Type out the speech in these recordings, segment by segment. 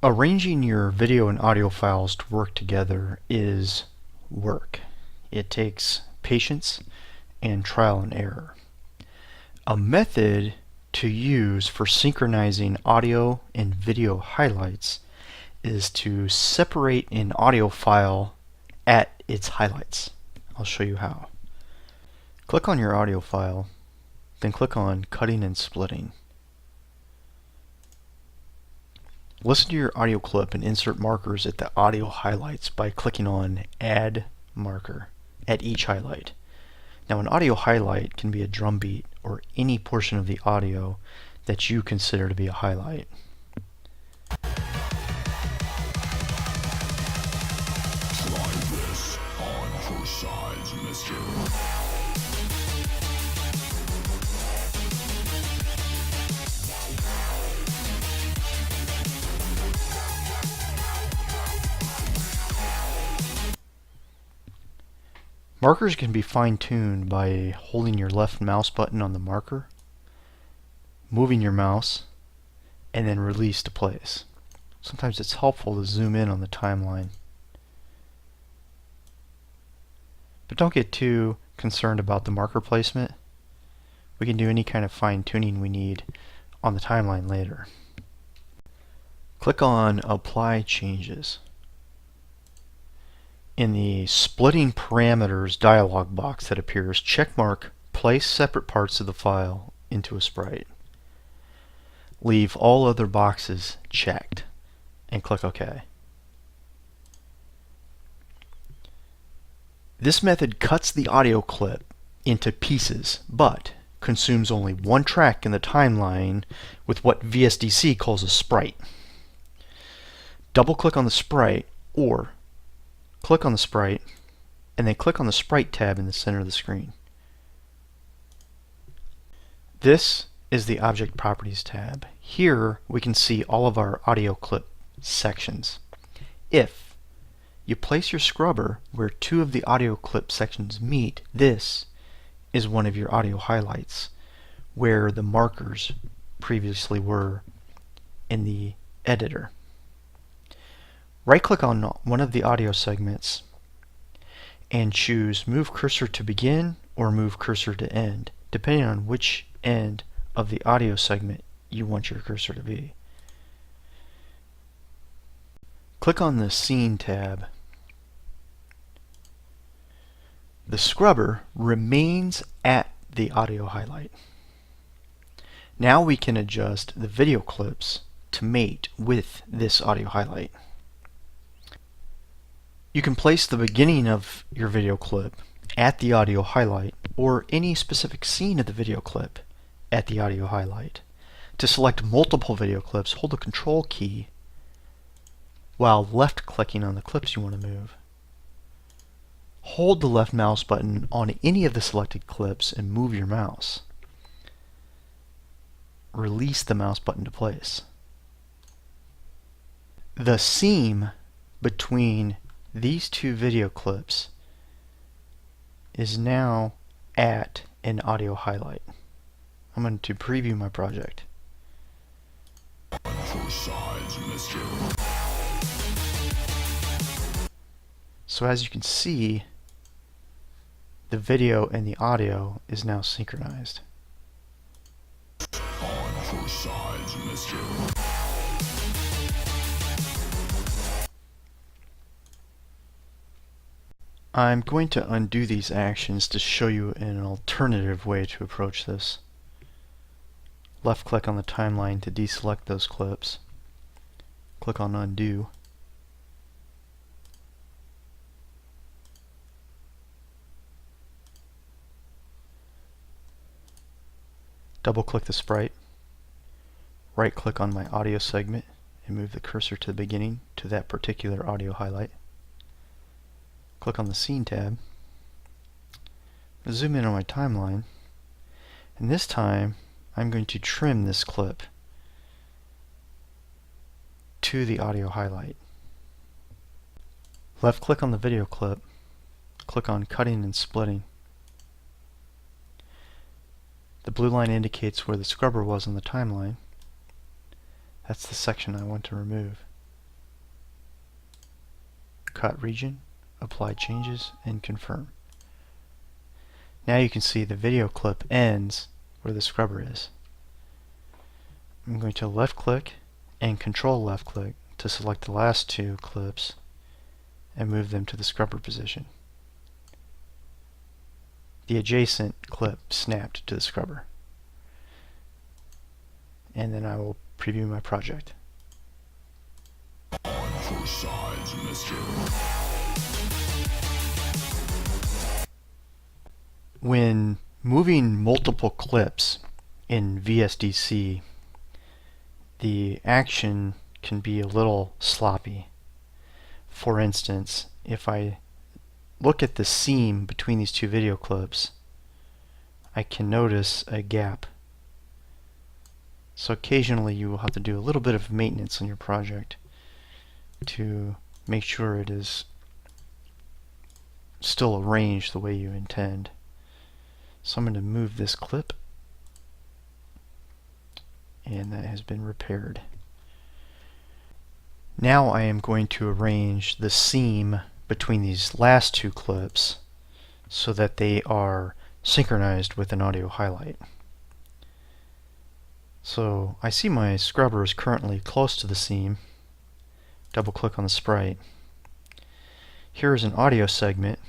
Arranging your video and audio files to work together is work. It takes patience and trial and error. A method to use for synchronizing audio and video highlights is to separate an audio file at its highlights. I'll show you how. Click on your audio file, then click on Cutting and Splitting. Listen to your audio clip and insert markers at the audio highlights by clicking on Add Marker at each highlight. Now, an audio highlight can be a drum beat or any portion of the audio that you consider to be a highlight. Try this on her sides, mister. Markers can be fine-tuned by holding your left mouse button on the marker, moving your mouse, and then release to place. Sometimes it's helpful to zoom in on the timeline. But don't get too concerned about the marker placement. We can do any kind of fine-tuning we need on the timeline later. Click on Apply Changes. In the Splitting Parameters dialog box that appears, checkmark Place separate parts of the file into a sprite. Leave all other boxes checked and click OK. This method cuts the audio clip into pieces, but consumes only one track in the timeline with what VSDC calls a sprite. Double-click on the sprite, or click on the sprite, and then click on the Sprite tab in the center of the screen. This is the Object Properties tab. Here we can see all of our audio clip sections. If you place your scrubber where two of the audio clip sections meet, this is one of your audio highlights, where the markers previously were in the editor. Right-click on one of the audio segments and choose Move Cursor to Begin or Move Cursor to End, depending on which end of the audio segment you want your cursor to be. Click on the Scene tab. The scrubber remains at the audio highlight. Now we can adjust the video clips to mate with this audio highlight. You can place the beginning of your video clip at the audio highlight or any specific scene of the video clip at the audio highlight. To select multiple video clips, hold the Control key while left-clicking on the clips you want to move. Hold the left mouse button on any of the selected clips and move your mouse. Release the mouse button to place. The seam between these two video clips is now at an audio highlight. I'm going to preview my project. So as you can see, the video and the audio is now synchronized. I'm going to undo these actions to show you an alternative way to approach this. Left-click on the timeline to deselect those clips. Click on Undo. Double-click the sprite. Right-click on my audio segment and move the cursor to the beginning to that particular audio highlight. Click on the Scene tab. Zoom in on my timeline, and this time I'm going to trim this clip to the audio highlight. Left click on the video clip, click on Cutting and Splitting. The blue line indicates where the scrubber was on the timeline. That's the section I want to remove. cut region, apply changes, and confirm. Now you can see the video clip ends where the scrubber is. I'm going to left click and control left click to select the last two clips and move them to the scrubber position. The adjacent clip snapped to the scrubber. And then I will preview my project. On for size, mister. When moving multiple clips in VSDC, the action can be a little sloppy. For instance, if I look at the seam between these two video clips, I can notice a gap. So occasionally you will have to do a little bit of maintenance on your project to make sure it is still arranged the way you intend. So I'm going to move this clip, and that has been repaired. Now I am going to arrange the seam between these last two clips so that they are synchronized with an audio highlight. So I see my scrubber is currently close to the seam. Double click on the sprite. Here is an audio segment.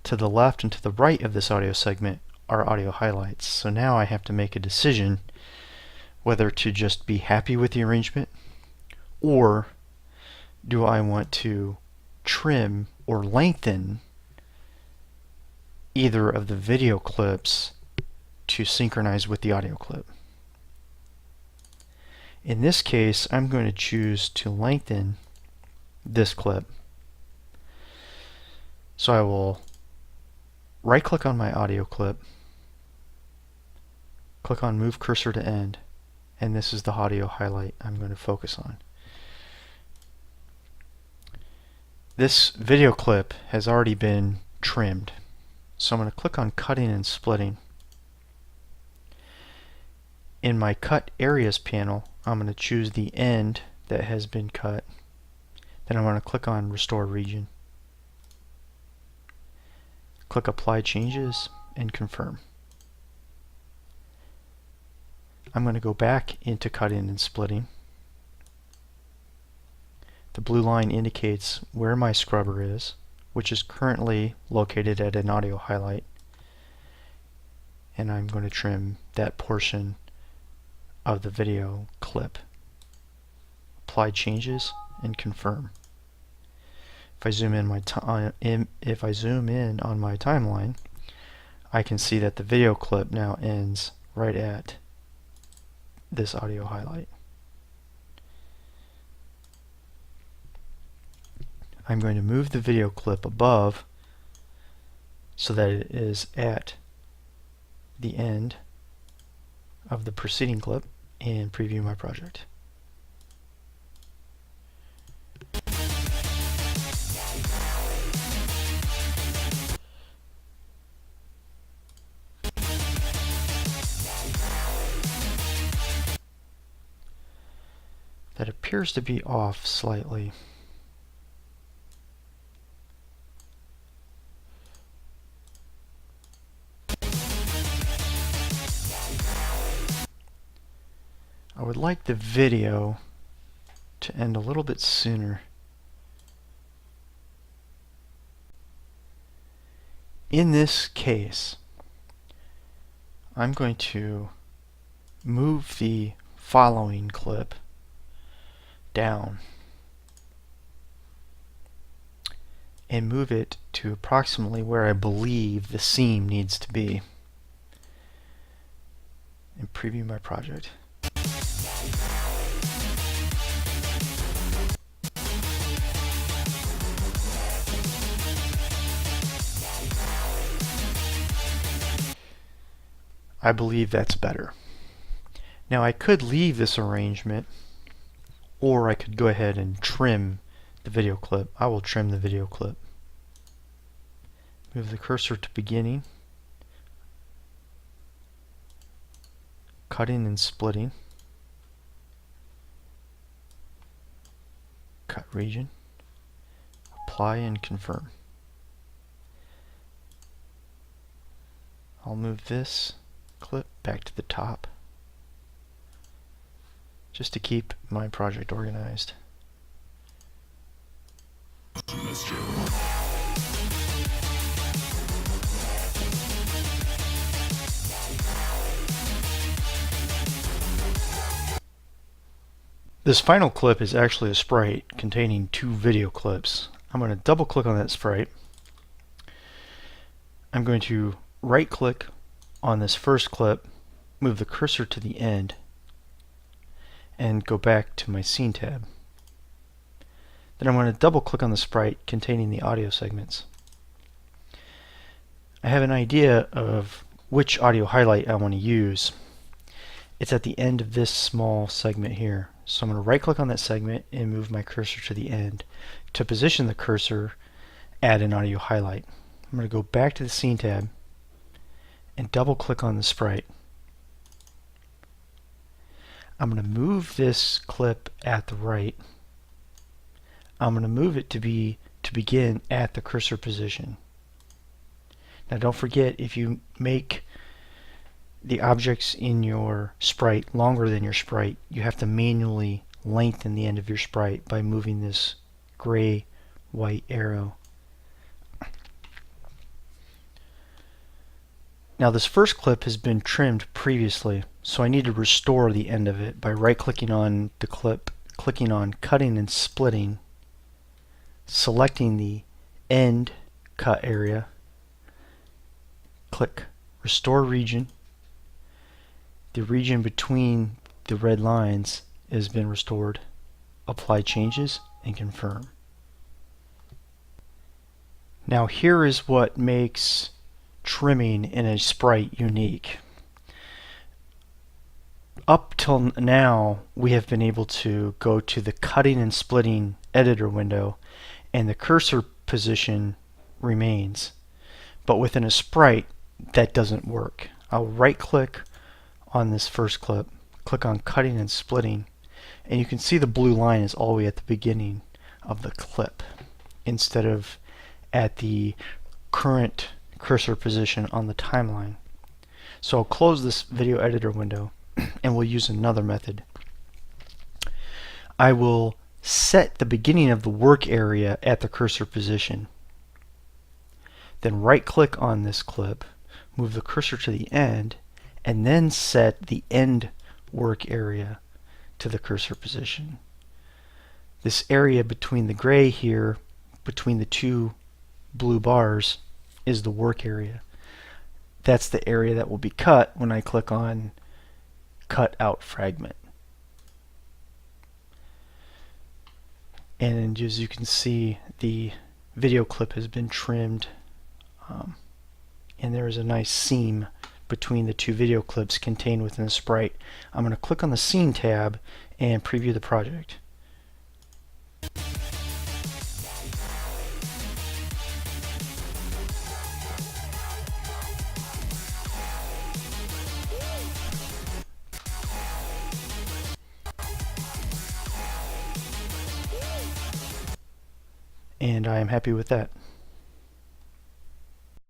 To the left and to the right of this audio segment are audio highlights. So now I have to make a decision whether to just be happy with the arrangement, or do I want to trim or lengthen either of the video clips to synchronize with the audio clip. In this case, I'm going to choose to lengthen this clip. So I will right click on my audio clip, click on Move Cursor to End, and this is the audio highlight I'm going to focus on. This video clip has already been trimmed, so I'm going to click on Cutting and Splitting. In my Cut Areas panel, I'm going to choose the end that has been cut. Then I'm going to click on Restore Region. Click Apply Changes and confirm. I'm going to go back into Cutting and Splitting. The blue line indicates where my scrubber is, which is currently located at an audio highlight. And I'm going to trim that portion of the video clip. Apply changes and confirm. If I zoom in on my timeline, I can see that the video clip now ends right at this audio highlight. I'm going to move the video clip above so that it is at the end of the preceding clip and preview my project. That appears to be off slightly. I would like the video to end a little bit sooner. In this case, I'm going to move the following clip down and move it to approximately where I believe the seam needs to be, and preview my project. I believe that's better. Now I could leave this arrangement, or I could go ahead and trim the video clip. I will trim the video clip. Move the cursor to beginning, cutting and splitting, cut region, apply and confirm. I'll move this clip back to the top just to keep my project organized. Mister. This final clip is actually a sprite containing 2 video clips. I'm going to double click on that sprite. I'm going to right click on this first clip, move the cursor to the end, and go back to my scene tab. Then I'm going to double click on the sprite containing the audio segments. I have an idea of which audio highlight I want to use. It's at the end of this small segment here. So I'm going to right click on that segment and move my cursor to the end. To position the cursor, add an audio highlight. I'm going to go back to the scene tab and double click on the sprite. I'm going to move this clip at the right. I'm going to move it to begin at the cursor position. Now don't forget, if you make the objects in your sprite longer than your sprite, you have to manually lengthen the end of your sprite by moving this gray-white arrow. Now this first clip has been trimmed previously, so I need to restore the end of it by right-clicking on the clip, clicking on Cutting and Splitting, selecting the end cut area, click Restore Region. The region between the red lines has been restored. Apply changes and confirm. Now here is what makes trimming in a sprite unique. Up till now, we have been able to go to the Cutting and Splitting editor window, and the cursor position remains. But within a sprite, that doesn't work. I'll right click on this first clip, click on Cutting and Splitting, and you can see the blue line is all the way at the beginning of the clip instead of at the current cursor position on the timeline. So I'll close this video editor window and we'll use another method. I will set the beginning of the work area at the cursor position. Then right click on this clip, move the cursor to the end, and then set the end work area to the cursor position. This area between the gray here, between the 2 blue bars, is the work area. That's the area that will be cut when I click on Cut Out Fragment. And as you can see, the video clip has been trimmed, and there is a nice seam between the 2 video clips contained within the sprite. I'm going to click on the Scene tab and preview the project. And I am happy with that.